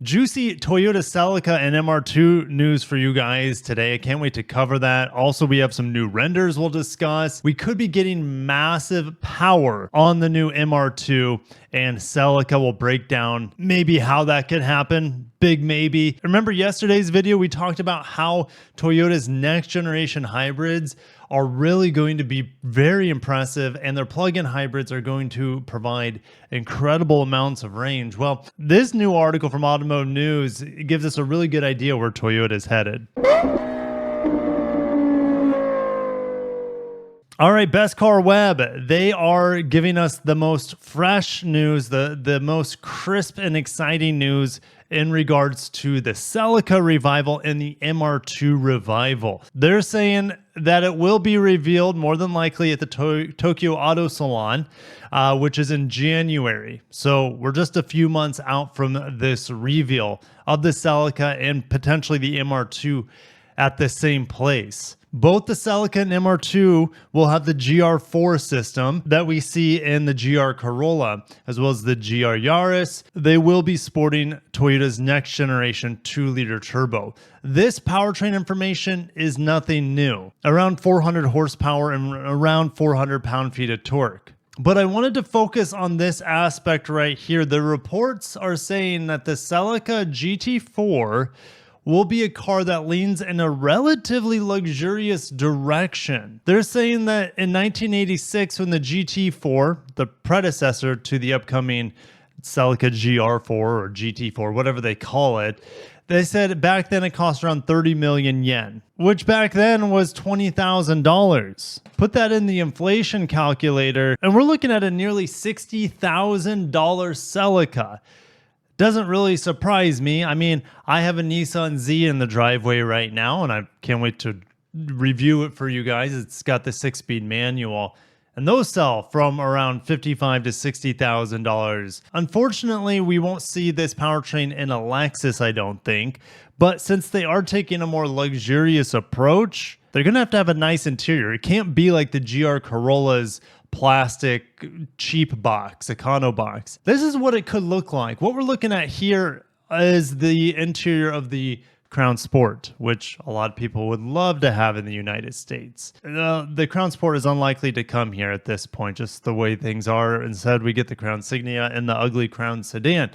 Juicy Toyota Celica and MR2 news for you guys today. I can't wait to cover that. Also, we have some new renders we'll discuss. We could be getting massive power on the new MR2, and Celica will break down maybe how that could happen. Big maybe. Remember yesterday's video, we talked about how Toyota's next generation hybrids are really going to be very impressive, and their plug-in hybrids are going to provide incredible amounts of range. Well, this new article from Automotive News gives us a really good idea where Toyota is headed. All right, Best Car Web, they are giving us the most fresh news, the most crisp and exciting news in regards to the Celica revival and the MR2 revival. They're saying that it will be revealed more than likely at the Tokyo Auto Salon, which is in January. So we're just a few months out from this reveal of the Celica and potentially the MR2 at the same place. Both the Celica and MR2 will have the GR4 system that we see in the GR Corolla, as well as the GR Yaris. They will be sporting Toyota's next generation 2-liter turbo. This powertrain information is nothing new, around 400 horsepower and around 400 pound-feet of torque. But I wanted to focus on this aspect right here. The reports are saying that the Celica GT4 will be a car that leans in a relatively luxurious direction. They're saying that in 1986, when the GT4, the predecessor to the upcoming Celica GR4 or GT4, whatever they call it, they said back then it cost around 30 million yen, which back then was $20,000. Put that in the inflation calculator, and we're looking at a nearly $60,000 Celica. Doesn't really surprise me. I mean, I have a Nissan Z in the driveway right now, and I can't wait to review it for you guys. It's got the 6-speed manual, and those sell from around $55,000 to $60,000. Unfortunately, we won't see this powertrain in a Lexus, I don't think. But since they are taking a more luxurious approach, they're going to have a nice interior. It can't be like the GR Corolla's plastic cheap box, econo box. This is what it could look like. What we're looking at here is the interior of the Crown Sport, which a lot of people would love to have in the United States. The Crown Sport is unlikely to come here at this point, just the way things are. Instead, we get the Crown Signia and the ugly Crown Sedan.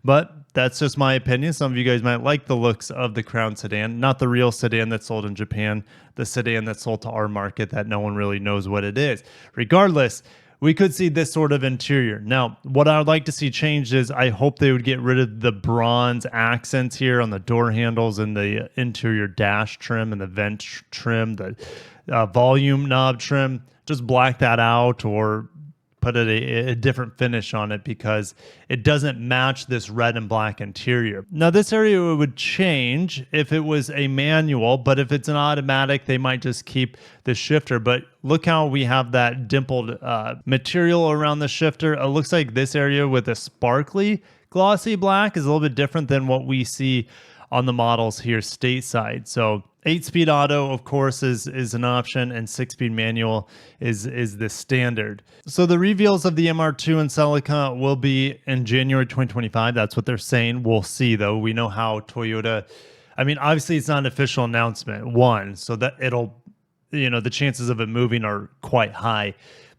But that's just my opinion. Some of you guys might like the looks of the Crown Sedan, not the real sedan that's sold in Japan, the sedan that's sold to our market that no one really knows what it is. Regardless, we could see this sort of interior. Now, what I would like to see changed is I hope they would get rid of the bronze accents here on the door handles and the interior dash trim and the vent trim, the volume knob trim. Just black that out or put a different finish on it because it doesn't match this red and black interior. Now, this area would change if it was a manual, but if it's an automatic, they might just keep the shifter. But look how we have that dimpled material around the shifter. It looks like this area with a sparkly glossy black is a little bit different than what we see on the models here stateside. So 8-speed auto, of course, is an option, and 6-speed manual is the standard. So the reveals of the MR2 and Celica will be in January 2025. That's what they're saying. We'll see, though. We know how Toyota, I mean, obviously it's not an official announcement, one, so that it'll, the chances of it moving are quite high.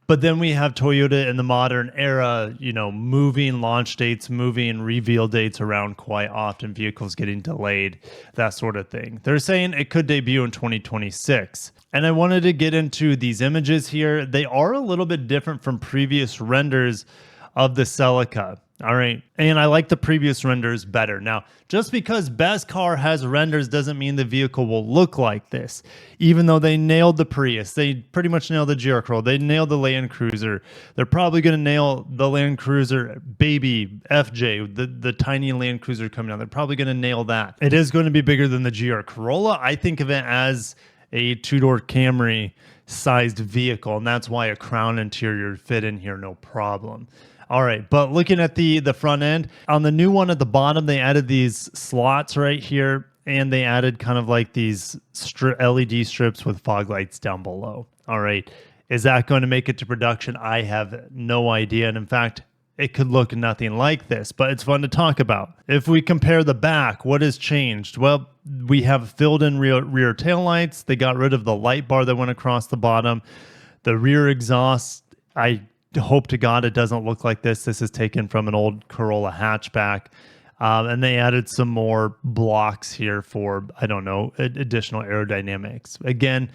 But then we have Toyota in the modern era, moving launch dates, moving reveal dates around quite often, vehicles getting delayed, that sort of thing. They're saying it could debut in 2026. And I wanted to get into these images here. They are a little bit different from previous renders of the Celica. All right. And I like the previous renders better. Now, just because Best Car has renders doesn't mean the vehicle will look like this. Even though they nailed the Prius, they pretty much nailed the GR Corolla, they nailed the Land Cruiser. They're probably going to nail the Land Cruiser Baby FJ, the tiny Land Cruiser coming out. They're probably going to nail that. It is going to be bigger than the GR Corolla. I think of it as a two-door Camry sized vehicle, and that's why a Crown interior fit in here no problem. All right, but looking at the front end, on the new one at the bottom, they added these slots right here, and they added kind of like these LED strips with fog lights down below. All right, is that going to make it to production? I have no idea. And in fact, it could look nothing like this, but it's fun to talk about. If we compare the back, what has changed? Well, we have filled in rear taillights. They got rid of the light bar that went across the bottom. The rear exhaust, I hope to God it doesn't look like this. This is taken from an old Corolla hatchback. And they added some more blocks here for, I don't know, additional aerodynamics. Again,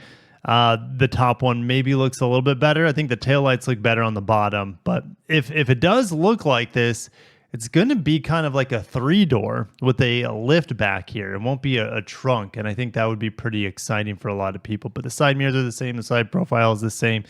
the top one maybe looks a little bit better. I think the taillights look better on the bottom. But if it does look like this, it's going to be kind of like a 3-door with a lift back here. It won't be a trunk. And I think that would be pretty exciting for a lot of people. But the side mirrors are the same. The side profile is the same.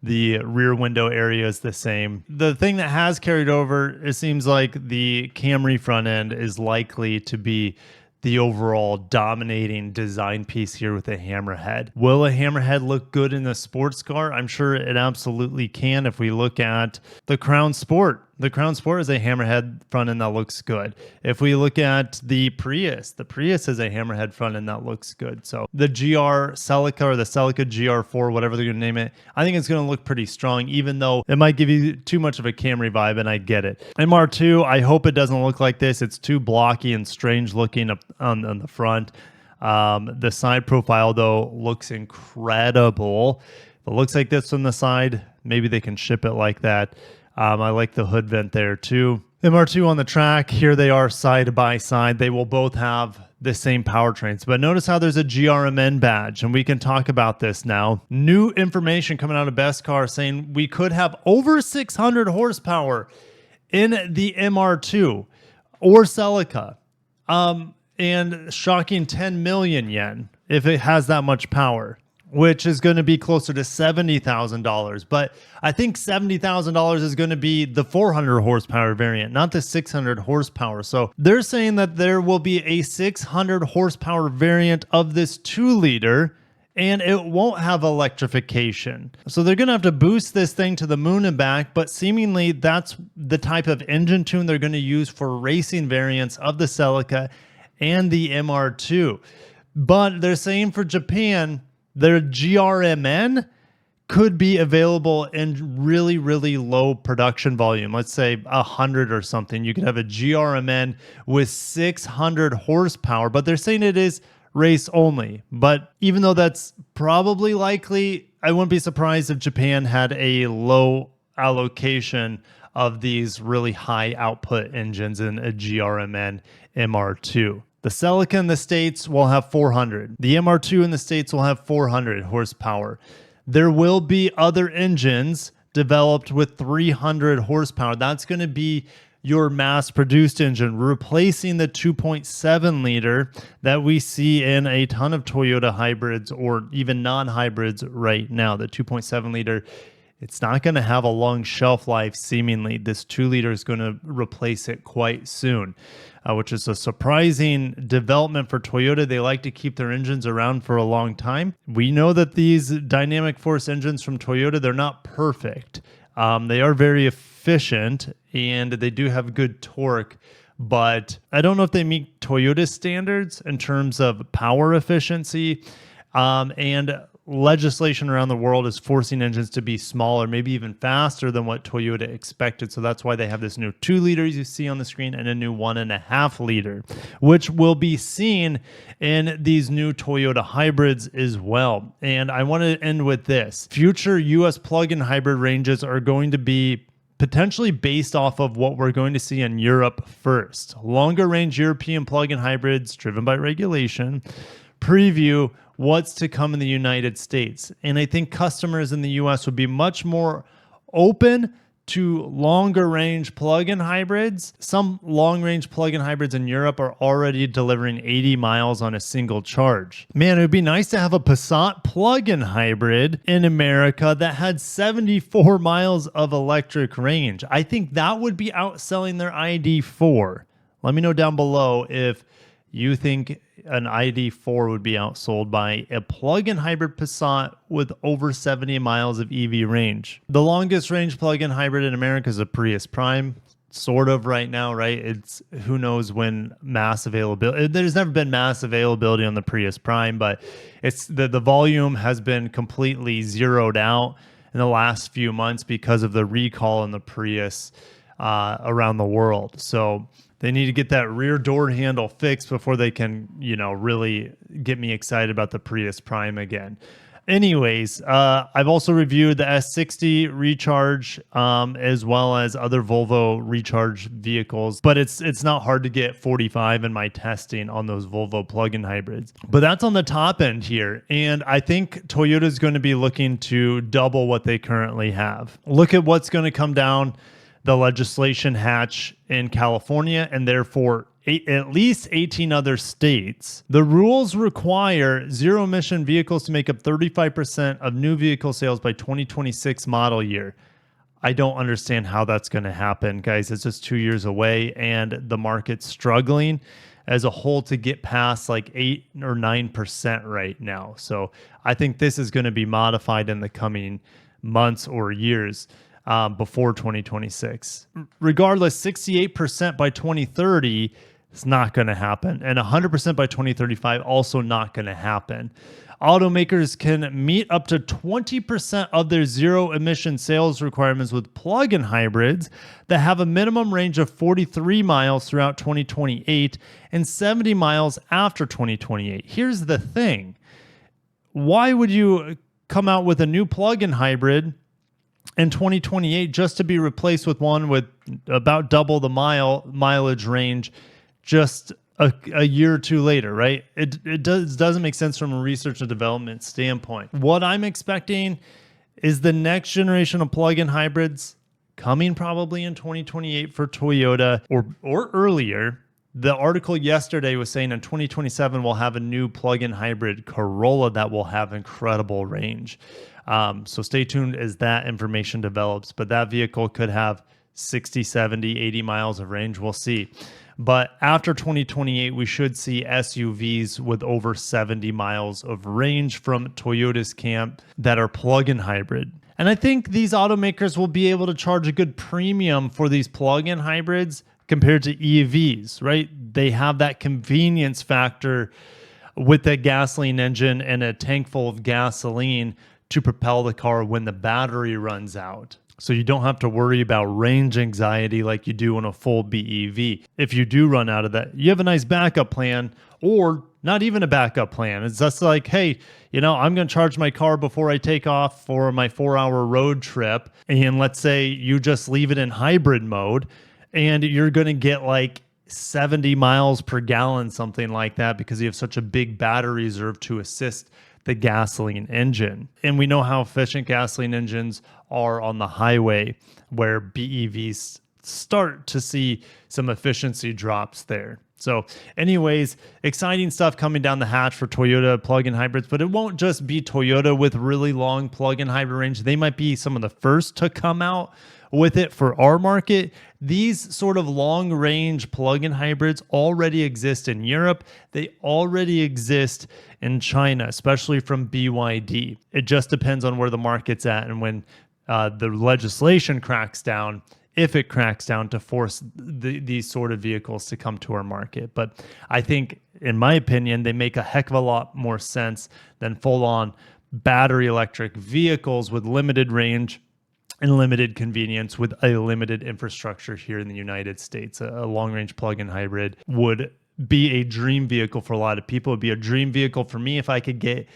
The rear window area is the same. The thing that has carried over, it seems like the Camry front end is likely to be the overall dominating design piece here with a hammerhead. Will a hammerhead look good in the sports car? I'm sure it absolutely can. If we look at the Crown Sport, the Crown Sport is a hammerhead front end that looks good. If we look at the Prius is a hammerhead front end that looks good. So the Celica or the Celica GR4, whatever they're going to name it, I think it's going to look pretty strong, even though it might give you too much of a Camry vibe, and I get it. MR2, I hope it doesn't look like this. It's too blocky and strange looking up on the front. The side profile, though, looks incredible. If it looks like this from the side, maybe they can ship it like that. I like the hood vent there too. MR2 on the track, here they are side by side. They will both have the same powertrains, but notice how there's a GRMN badge, and we can talk about this now. New information coming out of Best Car saying we could have over 600 horsepower in the MR2 or Celica. And shocking 10 million yen if it has that much power, which is going to be closer to $70,000. But I think $70,000 is going to be the 400 horsepower variant, not the 600 horsepower. So they're saying that there will be a 600 horsepower variant of this 2-liter, and it won't have electrification. So they're going to have to boost this thing to the moon and back, but seemingly that's the type of engine tune they're going to use for racing variants of the Celica and the MR2. But they're saying for Japan, their GRMN could be available in really, really low production volume. Let's say 100 or something. You could have a GRMN with 600 horsepower, but they're saying it is race only. But even though that's probably likely, I wouldn't be surprised if Japan had a low allocation of these really high output engines in a GRMN MR2. The Celica in the States will have 400. The MR2 in the States will have 400 horsepower. There will be other engines developed with 300 horsepower. That's going to be your mass-produced engine, replacing the 2.7 liter that we see in a ton of Toyota hybrids or even non-hybrids right now. The 2.7 liter, it's not going to have a long shelf life, seemingly. This 2 liter is going to replace it quite soon, which is a surprising development for Toyota. They like to keep their engines around for a long time. We know that these dynamic force engines from Toyota, they're not perfect. They are very efficient and they do have good torque, but I don't know if they meet Toyota standards in terms of power efficiency. And legislation around the world is forcing engines to be smaller, maybe even faster than what Toyota expected. So that's why they have this new 2 liter you see on the screen and a new 1.5 liter, which will be seen in these new Toyota hybrids as well. And I want to end with this. Future US plug-in hybrid ranges are going to be potentially based off of what we're going to see in Europe first. Longer range European plug-in hybrids driven by regulation preview what's to come in the United States. And I think customers in the US would be much more open to longer range plug-in hybrids. Some long range plug-in hybrids in Europe are already delivering 80 miles on a single charge. Man, it would be nice to have a Passat plug-in hybrid in America that had 74 miles of electric range. I think that would be outselling their ID4. Let me know down below if you think an ID4 would be outsold by a plug-in hybrid Passat with over 70 miles of EV range. The longest range plug-in hybrid in America is a Prius Prime, sort of right now, right? It's who knows when mass availability. There's never been mass availability on the Prius Prime, but it's the volume has been completely zeroed out in the last few months because of the recall in the Prius. around the world. So they need to get that rear door handle fixed before they can, really get me excited about the Prius Prime again. Anyways, I've also reviewed the S60 Recharge, as well as other Volvo Recharge vehicles, but it's not hard to get 45 in my testing on those Volvo plug-in hybrids. But that's on the top end here, and I think Toyota is going to be looking to double what they currently have. Look at what's going to come down the legislation hatch in California, and therefore at least 18 other states. The rules require zero-emission vehicles to make up 35% of new vehicle sales by 2026 model year. I don't understand how that's going to happen, guys. It's just 2 years away, and the market's struggling as a whole to get past like 8 or 9% right now. So I think this is going to be modified in the coming months or years. Before 2026. Regardless, 68% by 2030 is not going to happen, and 100% by 2035 also not going to happen. Automakers can meet up to 20% of their zero-emission sales requirements with plug-in hybrids that have a minimum range of 43 miles throughout 2028 and 70 miles after 2028. Here's the thing. Why would you come out with a new plug-in hybrid in 2028 just to be replaced with one with about double the mileage range just a year or two later, right? It doesn't make sense from a research and development standpoint. What I'm expecting is the next generation of plug-in hybrids coming probably in 2028 for Toyota or earlier. The article yesterday was saying in 2027 we'll have a new plug-in hybrid Corolla that will have incredible range. So stay tuned as that information develops. But that vehicle could have 60, 70, 80 miles of range. We'll see. But after 2028, we should see SUVs with over 70 miles of range from Toyota's camp that are plug-in hybrid. And I think these automakers will be able to charge a good premium for these plug-in hybrids compared to EVs, right? They have that convenience factor with that gasoline engine and a tank full of gasoline to propel the car when the battery runs out. So you don't have to worry about range anxiety like you do on a full BEV. If you do run out of that, you have a nice backup plan, or not even a backup plan. It's just like, hey, I'm going to charge my car before I take off for my 4-hour road trip. And let's say you just leave it in hybrid mode and you're going to get like 70 miles per gallon, something like that, because you have such a big battery reserve to assist the gasoline engine. And we know how efficient gasoline engines are on the highway, where BEVs start to see some efficiency drops there. So anyways, exciting stuff coming down the hatch for Toyota plug-in hybrids, but it won't just be Toyota with really long plug-in hybrid range. They might be some of the first to come out with it for our market. These sort of long-range plug-in hybrids already exist in Europe. They already exist in China, especially from BYD. It just depends on where the market's at and when the legislation cracks down, if it cracks down, to force these sort of vehicles to come to our market. But I think, in my opinion, they make a heck of a lot more sense than full-on battery electric vehicles with limited range and limited convenience with a limited infrastructure here in the United States. A long-range plug-in hybrid would be a dream vehicle for a lot of people. It would be a dream vehicle for me if I could get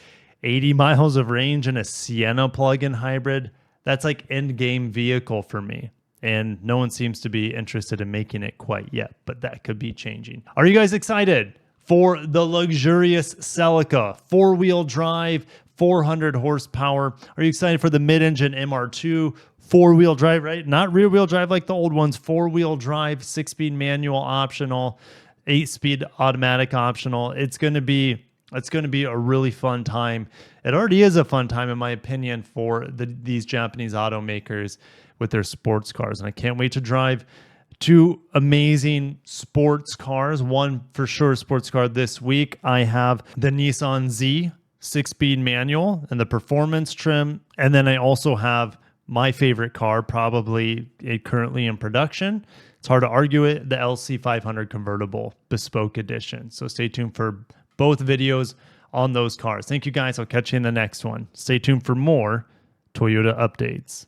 80 miles of range in a Sienna plug-in hybrid. That's like end-game vehicle for me. And no one seems to be interested in making it quite yet, but that could be changing. Are you guys excited for the luxurious Celica, 4-wheel drive, 400 horsepower? Are you excited for the mid-engine MR2, 4-wheel drive, right? Not rear-wheel drive like the old ones, 4-wheel drive, 6-speed manual optional, 8-speed automatic optional. It's going to be a really fun time. It already is a fun time, in my opinion, for these Japanese automakers with their sports cars. And I can't wait to drive 2 amazing sports cars. One for sure sports car this week. I have the Nissan Z 6-speed manual and the performance trim. And then I also have my favorite car, probably currently in production. It's hard to argue it, the LC500 convertible bespoke edition. So stay tuned for both videos on those cars. Thank you guys. I'll catch you in the next one. Stay tuned for more Toyota updates.